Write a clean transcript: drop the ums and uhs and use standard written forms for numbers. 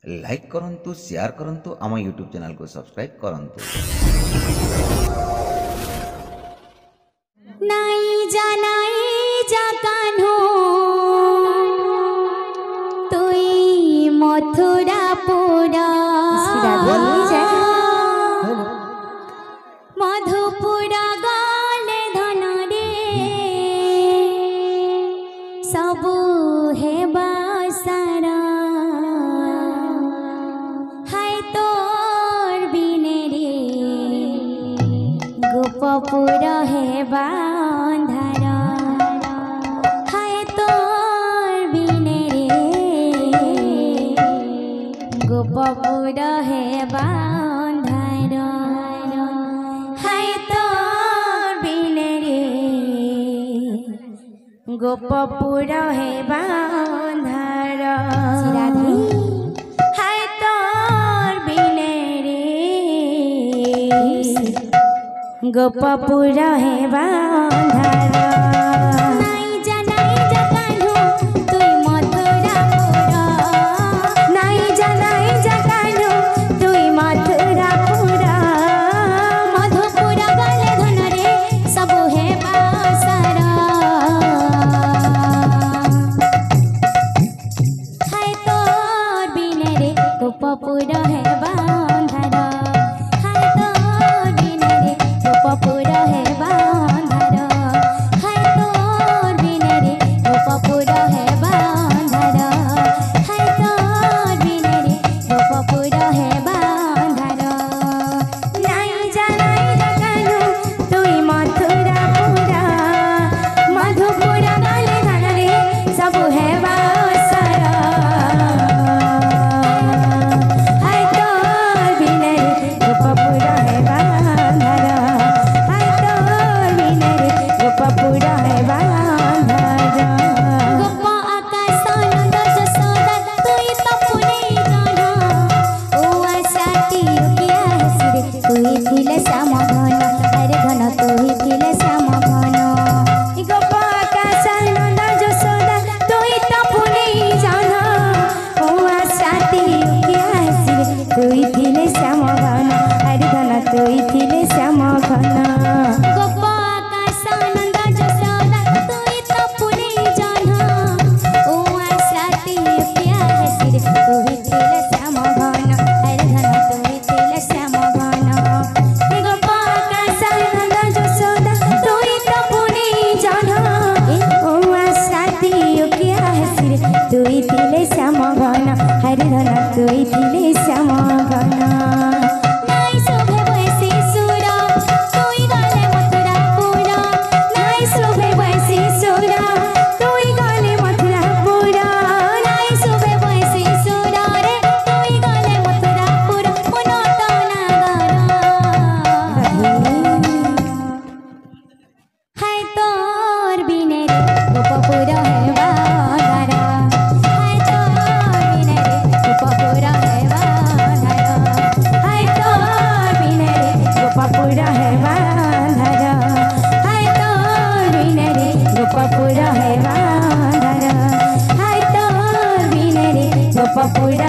Like करंतु share करंतु आम यूट्यूब चैनल को सब्सक्राइब करंतु। नाई जानाई जाकानो तुई मथुरा पुरा मधुपुरा गले धन रे सबु हेबा सारा हाय तोर बिने रे गोपपुर हेबा अंधारा हाय तोर बिने रे गोपपुर हेबा अंधारा हाय तोर बिने रे गोपपुर हेबा अंधारा हाय तोर बिने रे गोपपुर हेबा अंधारा। नाई जानाई जाकानो तुई मथुरा पुरा नाई जानाई जाकानो तुई मथुरा पुरा मधुपुरा गले धन रे सबु हेबा सारा हाय तोर बिने रे गोपपुर हेबा अंधारा हाय तोर बिने रे गोपपुर हेबा अंधारा हाय तोर बिने रे गोपपुर हेबा अंधारा हाय तोर बिने रे गोपपुर हेबा अंधारा। नाई जानाई जाकानो तुई मथुरा पुरा मधुपुरा गले धन रे सबु हेबा सारा हाय तोर बिने रे गोपपुर हेबा अंधारा हाय तोर बिने रे गोपपुर हेबा अंधारा। गोप आकाश नंद जसोदा तुई तो पुने जाना ओ आशाती किया हसिरे तुई थिले श्याम घन अरे घन तुई थिले श्याम घन गोप आकाश नंद जसोदा तुई तो पुने जाना ओ आशाती किया हसिरे तुई थिले श्याम घन अरे घन तुई थिले श्याम घन गोप आकाश नंद जसोदा तुई तो पुने जाना ओ आशाती किया हसिरे तुई थिले श्याम घन अरे घन तुई थिले श्याम घन गोप आकाश नंद जसोदा तुई तो पुने जाना ओ आशाती किया हसिरे तुई थिले श्याम घन हरे घन तुई थिले श्याम घन। नाई शोभे वैसी सुरा तुई गले मथुरा पुरा नाई शोभे वैसी सुरा तुई गले मथुरा पुरा नाई शोभे वैसी सुरा रे तुई गले मथुरा पुरा मन तो हाय तोर बिने रे गोपपुर हेबा अंधारा हाय तोर बिने रे गोपपुर हेबा अंधारा हाय तोर बिने रे गोपपुर हेबा अंधारा हाय तोर बिने रे गोपपुर हेबा अंधारा हाय तोर बिने रे गोपपुर